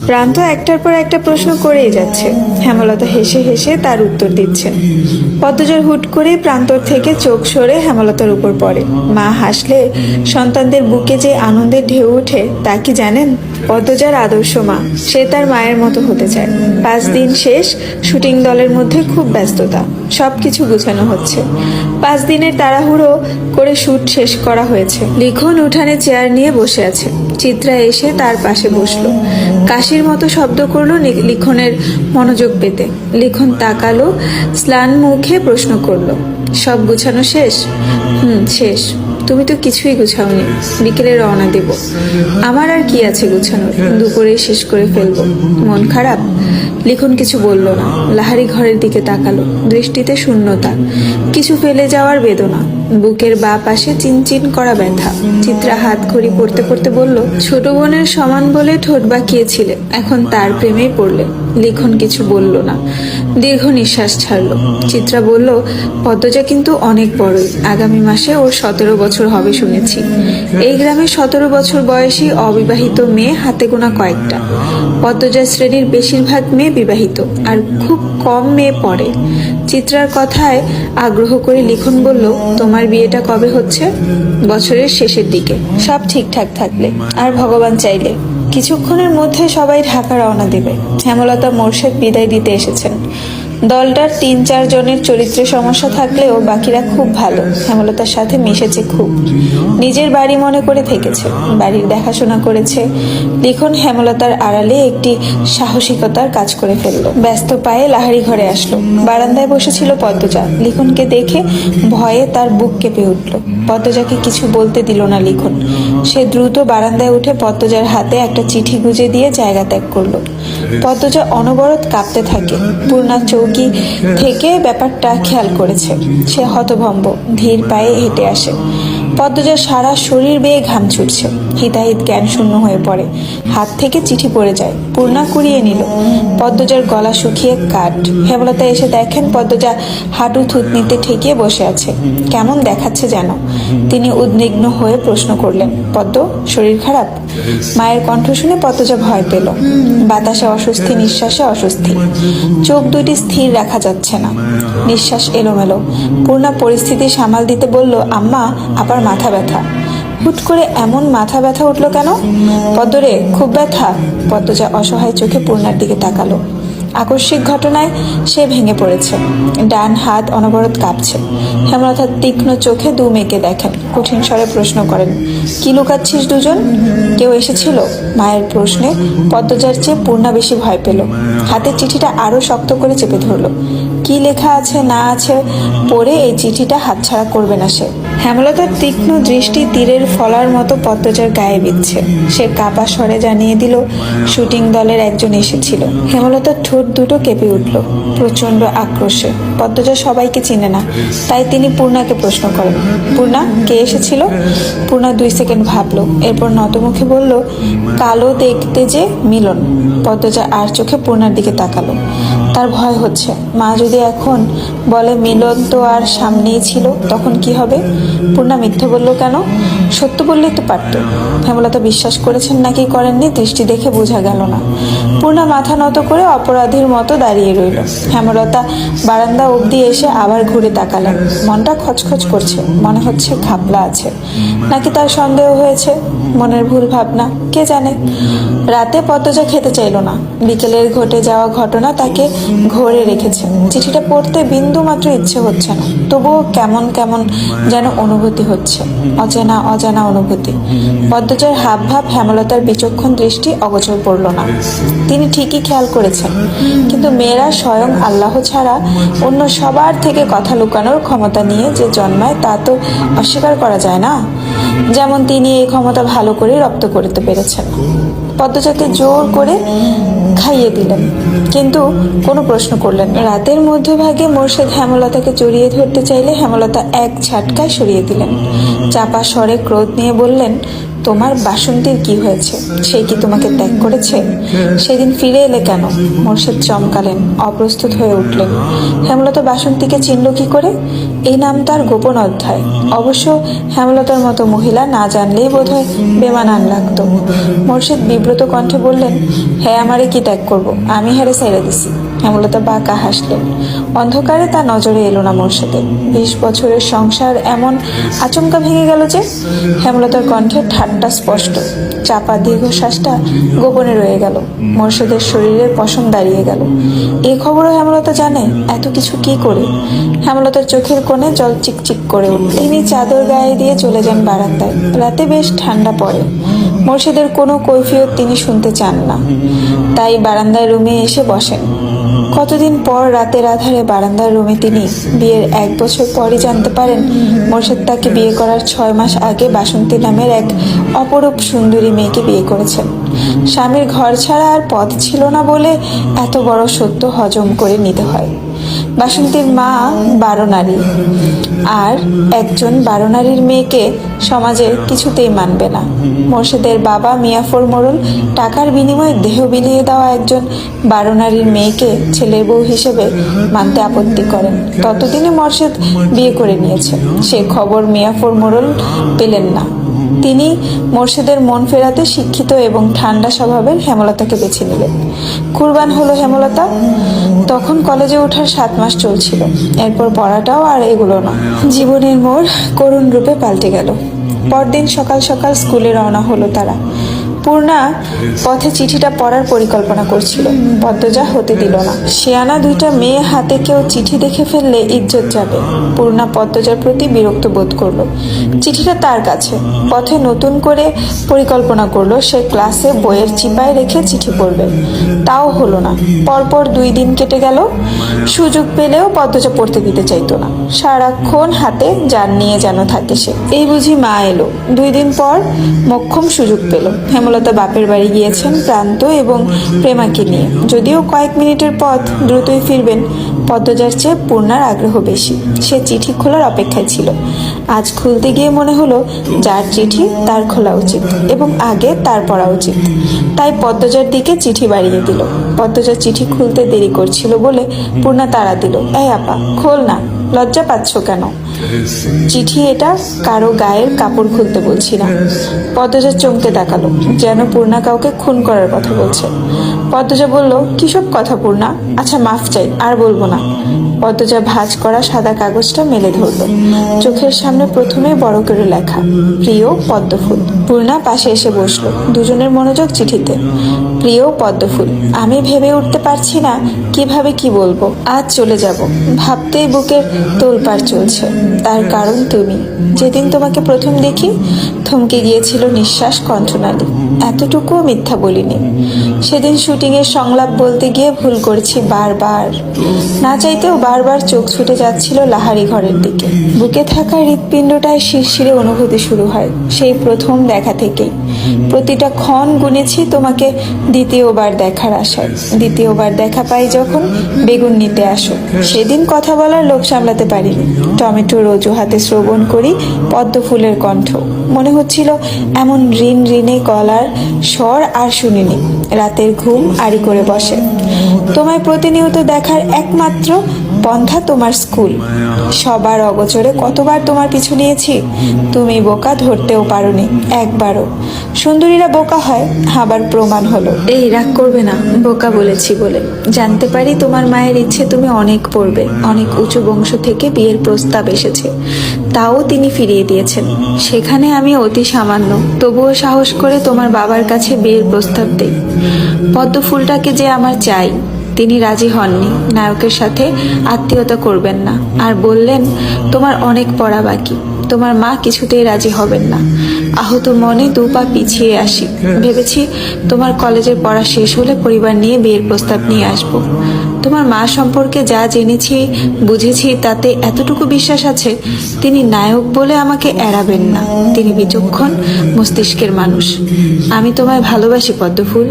প্রান্ত একটার পর একটা প্রশ্ন করেই যাচ্ছে। হেমলতা হেসে হেসে তার উত্তর দিচ্ছেন। পদ্মজার হুট করে প্রান্তর থেকে চোখ সরে হেমলতার উপর পড়ে। মা হাসলে সন্তানদের বুকে যে আনন্দের ঢেউ ওঠে তা কি জানেন? পদ্মজার আদর্শ মা, সে তার মায়ের মতো হতে চায়। 5 দিন শেষ, শুটিং দলের মধ্যে খুব ব্যস্ততা, সবকিছু গুছানো হচ্ছে। 5 দিনের তাড়াহুড়ো করে শুট শেষ করা হয়েছে। লিখন উঠানে চেয়ার নিয়ে বসে আছে। চিত্রা এসে তার পাশে বসলো। কাশির মতো শব্দ করলো লিখনের মনোযোগ পেতে। লিখন তাকালো, স্নান মুখে প্রশ্ন করলো, সব গুছানো শেষ? শেষ। তুমি তো কিছুই গুছাওনি। বিকেলে রওনা দেব। আমার আর কি আছে গুছানোর, দুপুরে শেষ করে ফেলবো। মন খারাপ? লিখন কিছু বলল না। লাহারি ঘরের দিকে তাকালো, দৃষ্টিতে শূন্যতা, কিছু ফেলে যাওয়ার বেদনা, বুকের বাঁ পাশে চিনচিন করা ব্যথা। চিত্রা হাত ঘড়ি পড়তে পড়তে বলল, ছোট বোনের সমান বলে ঠোঁট বাঁকিয়েছিলে, এখন তার প্রেমেই পড়লে। লিখন কিছু বলল না, দীর্ঘ নিঃশ্বাস ছাড়লো। চিত্রা বলল, পদ্মজা কিন্তু অনেক বড়ই, আগামী মাসে ওর 17 বছর হবে শুনেছি। এই গ্রামে 17 বছর বয়সী অবিবাহিত মেয়ে হাতে গোনা কয়েকটা। পদ্মজা শ্রেণীর বেশিরভাগ মেয়ে বিবাহিত, আর খুব কম মেয়ে পড়ে। চিত্রার কথায় আগ্রহ করে লিখন বলল, তোমার বিয়েটা কবে হচ্ছে? বছরের শেষের দিকে, সব ঠিকঠাক থাকলে আর ভগবান চাইলে। কিছুক্ষণের মধ্যে সবাই ঢাকা রওনা দেবে। হেমলতা মোর্শেদ বিদায় দিতে এসেছেন। দলটার 3-4 জনের চরিত্রে সমস্যা থাকলেও বাকিরা খুব ভালো। হেমলতার সাথে মিশেছে খুব, নিজের বাড়ি মনে করে থেকেছে, বাড়ির দেখাশোনা করেছে। লিখন হেমলতার আড়ালে একটি সাহসিকতার কাজ করে ফেললো। ব্যস্ত পায়ে লাহারি ঘরে আসলো। বারান্দায় বসেছিল পদ্মজা। লিখনকে দেখে ভয়ে তার বুক কেঁপে উঠল। পদ্মজাকে কিছু বলতে দিল না লিখন। সে দ্রুত বারান্দায় উঠে পদ্মজার হাতে একটা চিঠি গুজে দিয়ে জায়গা ত্যাগ করলো। পদ্মজা অনবরত কাঁপতে থাকে। পূর্ণা চৌকি থেকে ব্যাপারটা খেয়াল করেছে। সে হতভম্ব, ধীর পায়ে হেঁটে আসে। পদ্মজার সারা শরীর বেয়ে ঘাম ছুটছে। হিতাহিত জ্ঞান শূন্য হয়ে পড়ে। হাত থেকে চিঠি পড়ে যায়। পূর্ণা কুড়িয়ে নিল। পদ্মজার গলা শুকিয়ে কাঠ। হেমলতা এসে দেখেন পদ্মজা হাঁটু থুতনিতে ঠেকিয়ে বসে আছে। কেমন দেখাচ্ছে যেন। তিনি উদ্বিগ্ন হয়ে প্রশ্ন করলেন, পদ্ম, শরীর খারাপ? মায়ের কণ্ঠ শুনে পদ্মজা ভয় পেল। বাতাসে অস্বস্তি, নিঃশ্বাসে অস্বস্তি। চোখ দুটি স্থির রাখা যাচ্ছে না, নিঃশ্বাস এলোমেলো। পূর্ণা পরিস্থিতি সামাল দিতে বলল, আম্মা, আবার মাথা ব্যথা। হুট করে এমন মাথা ব্যথা উঠলো কেন? পদ্মরে, খুব ব্যথা? পদ্মজা অসহায় চোখে পূর্ণার দিকে তাকালো। আকস্মিক ঘটনায় সে ভেঙে পড়েছে। ডান হাত অনবরত কাঁপছে। হেমলতা তীক্ষ্ণ চোখে দু মেয়েকে দেখেন। কঠিন স্বরে প্রশ্ন করেন, কি লুকাচ্ছিস দুজন? কেউ এসেছিল? মায়ের প্রশ্নে পদ্মজার চেয়ে পূর্ণা বেশি ভয় পেল। হাতের চিঠিটা আরো শক্ত করে চেপে ধরল। কি লেখা আছে না আছে পড়ে এই চিঠিটা হাতছাড়া করবে না সে। হেমলতার তীক্ষ্ণ দৃষ্টি তীরের ফলার মতো পদ্মজার গায়ে বিঁধছে। সে কাপা স্বরে জানিয়ে দিল, শুটিং দলের একজন এসেছিল। হেমলতার ঠোঁট দুটো কেঁপে উঠল প্রচন্ড আক্রোশে। পদ্মজা সবাইকে চিনে না, তাই তিনি পূর্ণাকে প্রশ্ন করেন, পূর্ণা, কে এসেছিল? পূর্ণা 2 সেকেন্ড ভাবলো, এরপর নতমুখে বলল, কালো দেখতে যে মিলন। পদ্মজা আর চোখে পূর্ণার দিকে তাকালো। তার ভয় হচ্ছে, মা যদি এখন বলে মিলন তো আর সামনেই ছিল, তখন কি হবে? পূর্ণা মিথ্যে বলল কেন? সত্য বললেই তো পারত। হেমলতা বিশ্বাস করেছেন নাকি করেননি দৃষ্টি দেখে বোঝা গেল না। পূর্ণা মাথা নত করে অপরাধীর মতো দাঁড়িয়ে রইল। হেমলতা বারান্দা অবধি এসে আবার ঘুরে তাকালেন। মনটা খচখচ করছে, মনে হচ্ছে ঘাপলা আছে। নাকি তার সন্দেহ হয়েছে? মনের ভুল ভাবনা, কে জানে। রাতে পদ্মজা খেতে চাইল না। বিকেলের ঘটে যাওয়া ঘটনা তাকে ঘরে রেখেছে। চিঠিটা পড়তে বিন্দু মাত্র ইচ্ছে হচ্ছে না, তবুও কেমন কেমন যেন অনুভূতি হচ্ছে, অচেনা অজানা অনুভূতি। পদ্মজার হাব ভাব হেমলতার বিচক্ষণ দৃষ্টি অগোচর পড়ল না। তিনি ঠিকই খেয়াল করেছেন, কিন্তু মেয়েরা স্বয়ং আল্লাহ ছাড়া অন্য সবার থেকে কথা লুকানোর ক্ষমতা নিয়ে যে জন্মায় তা তো অস্বীকার করা যায় না। যেমন তিনি এই ক্ষমতা ভালো করে রপ্ত করতে পেরেছেন। পদ্মজাকে জোর করে খাইয়ে দিলেন, কিন্তু কোনো প্রশ্ন করলেন না। রাতের মধ্যভাগে মোর্শেদ হেমলতাকে জড়িয়ে ধরতে চাইলে হেমলতা এক ঝাটকায় সরিয়ে দিলেন। চাপা স্বরে ক্রোধ নিয়ে বললেন, তোমার বাসন্তীর কি হয়েছে? সে কি তোমাকে ত্যাগ করেছে? সেদিন ফিরে এলে কেন? মোর্শেদ চমকালেন, অপ্রস্তুত হয়ে উঠলেন। হেমলতা বাসন্তীকে চিনল কি করে? এই নাম তার গোপন অধ্যায়। অবশ্য হেমলতার মতো মহিলা না জানলেই বোধহয় বেমানান লাগতো। মোর্শেদ বিব্রত কণ্ঠে বললেন, হ্যাঁ, আমারে কি ত্যাগ করব? আমি হেরে ছেড়ে দিছি। হেমলতা বাঁকা হাসলেন। অন্ধকারে তা নজরে এলো না মোর্শেদের। 20 বছরের সংসার এমন আচমকা ভেঙে গেল যে? হেমলতার কণ্ঠে ঠাট্টা স্পষ্ট। চাপা দীর্ঘশ্বাসটা গোপনে রয়ে গেল। মোর্শেদের শরীরের পশম দাঁড়িয়ে গেল। এই খবরও হেমলতা জানে? এত কিছু কি করে? হেমলতার চোখের কোণে জল চিকচিক করে উঠল। তিনি চাদর গায়ে দিয়ে চলে যান বারান্দায়। রাতে বেশ ঠান্ডা পড়ে। মোর্শেদের কোনো কৈফিয়ত তিনি শুনতে চান না, তাই বারান্দার রুমে এসে বসেন। কতদিন পর রাতের আধারে বারান্দার রুমে তিনি বিয়ের 1 বছর পরই জানতে পারেন মোর্শেদ তাকে বিয়ে করার 6 মাস আগে বাসন্তী নামের এক অপরূপ সুন্দরী মেয়েকে বিয়ে করেছেন। স্বামীর ঘর ছাড়া আর পথ ছিল না বলে এত বড় সত্য হজম করে নিতে হয়। বাসন্তীর মা 12 নারী, আর একজন 12 নারীর মেয়েকে সমাজে কিছুতেই মানবে না। মোর্শেদের বাবা মিয়াফর মোড়ল টাকার বিনিময়ে দেহ বিলিয়ে দেওয়া একজন 12 নারীর মেয়েকে ছেলের বউ হিসেবে মানতে আপত্তি করেন। ততদিনে মোর্শেদ বিয়ে করে নিয়েছে। সে খবর মিয়াফর মোড়ল পেলেন না। তিনি মোর্শেদের মন ফেরাতে শিক্ষিত এবং ঠান্ডা স্বভাবের হেমলতাকে বেছে নিলেন। কুরবান হলো হেমলতা। তখন কলেজে ওঠার 7 মাস চলছিল। এরপর পড়াটাও আর এগুলো না। জীবনের মোড় করুণ রূপে পাল্টে গেল। পরদিন সকাল সকাল স্কুলে রওনা হলো তারা। পূর্ণা পথে চিঠিটা পড়ার পরিকল্পনা করছিল। পদ্মজা হতে দিল না। শিয়ানা 2টা মেয়ে হাতে কেউ চিঠি দেখে ফেললে ইজ্জত যাবে। পূর্ণা পদ্মজার প্রতি বিরক্ত বোধ করলো। চিঠিটা তার কাছে। পথে নতুন করে পরিকল্পনা করলো সে ক্লাসে বইয়ের চিপায় রেখে চিঠি পড়বে। তাও হলো না। পরপর 2 দিন কেটে গেল। সুযোগ পেলেও পদ্মজা পড়তে দিতে চাইতো না। সারাক্ষণ হাতে যার নিয়ে যেন থাকে সে। এই বুঝি মা এলো। 2 দিন পর মোক্ষম সুযোগ পেল। হেমলতা বাপের বাড়ি গিয়েছেন প্রান্ত এবং প্রেমাকে নিয়ে। যদিও কয়েক মিনিটের পথ, দ্রুতই ফিরবেন। পদ্মজার চেয়ে পূর্ণার আগ্রহ বেশি। সে চিঠি খোলার অপেক্ষায় ছিল। আজ খুলতে গিয়ে মনে হলো যার চিঠি তার খোলা উচিত এবং আগে তার পড়া উচিত। তাই পদ্মজার দিকে চিঠি বাড়িয়ে দিল। পদ্মজা চিঠি খুলতে দেরি করছিল বলে পূর্ণা তাড়া দিল, এই আপা, খোল না, লজ্জা পাচ্ছ কেন? চিঠি এটা, কারো গায়ের কাপড় খুলতে বলছি না। পদ্মজা চমকে তাকালো, যেন পূর্ণা কাউকে খুন করার কথা বলছে। পদ্মজা বলল, কিসব কথা পূর্ণা? আচ্ছা মাফ চাই, আর বলবো না। পদ্মজা ভাঁজ করা সাদা কাগজটা মেলে ধরলো। চোখের সামনে প্রথমে বড় করে লেখা, প্রিয় পদ্মফুল। পূর্ণা পাশে এসে বসলো। দুজনের মনোযোগ চিঠিতে। প্রিয় পদ্মফুল, আমি ভেবে উঠতে পারছি না কিভাবে কি বলবো। আজ চলে যাব, ভাবতেই বুকের তোলপাড় চলছে। তার কারণ তুমি। যেদিন তোমাকে প্রথম দেখি থমকে গিয়েছিল নিঃশ্বাস, কণ্ঠনালী। এতটুকুও মিথ্যা বলিনি। সেদিন শুটিংয়ের সংলাপ বলতে গিয়ে ভুল করেছি বারবার। না চাইতেও বারবার চোখ ছুটে যাচ্ছিল লাহারি ঘরের দিকে। বুকে থাকা হৃৎপিণ্ডটায় শিরশিরে অনুভূতি শুরু হয় সেই প্রথম দেখা থেকেই। প্রতিটা ক্ষণ গুনেছি তোমাকে দ্বিতীয়বার দেখার আশায়। দ্বিতীয়বার দেখা পাই যখন বেগুন নিতে আসো। সেদিন কথা বলার লোভ সামলাতে পারিনি। টমেটোর অজুহাতে শ্রবণ করি পদ্মফুলের কণ্ঠ। মনে হচ্ছিল এমন ঋণ ঋণে গলার স্বর আর শুনিনি। রাতের ঘুম আড়ি করে বসে। তোমায় প্রতিনিয়ত দেখার একমাত্র পন্থা তোমার স্কুল। সবার অগোচরে কতবার তোমার পিছু নিয়েছি, তুমি বোকা ধরতেও পারোনি একবারও। সুন্দরীরা বোকা হয়, আবার প্রমাণ হলো। এই রাগ করবে না, বোকা বলেছি বলে। জানতে পারি তোমার মায়ের ইচ্ছে তুমি অনেক পড়বে। অনেক উঁচু বংশ থেকে বিয়ের প্রস্তাব এসেছে, তাও তিনি ফিরিয়ে দিয়েছেন। সেখানে আমি অতি সামান্য, তবুও সাহস করে তোমার বাবার কাছে বিয়ের প্রস্তাব দেই। পদ্মফুলটাকে যে আমার চাই। তিনি রাজি হননি। নায়কের সাথে আত্মীয়তা করবেন না, আর বললেন তোমার অনেক পড়া বাকি। তোমার মা কিছুতেই রাজি হবেন না। আহত মনে 2 পা পিছিয়ে আসি। ভেবেছি তোমার কলেজের পড়া শেষ হলে পরিবার নিয়ে বিয়ের প্রস্তাব নিয়ে আসব। তোমার মা সম্পর্কে যা জেনেছি, বুঝেছি, তাতে এতটুকু বিশ্বাস আছে তিনি নায়ক বলে আমাকে এড়াবেন না। তিনি বিচক্ষণ মস্তিষ্কের মানুষ। আমি তোমায় ভালোবাসি পদ্মফুল।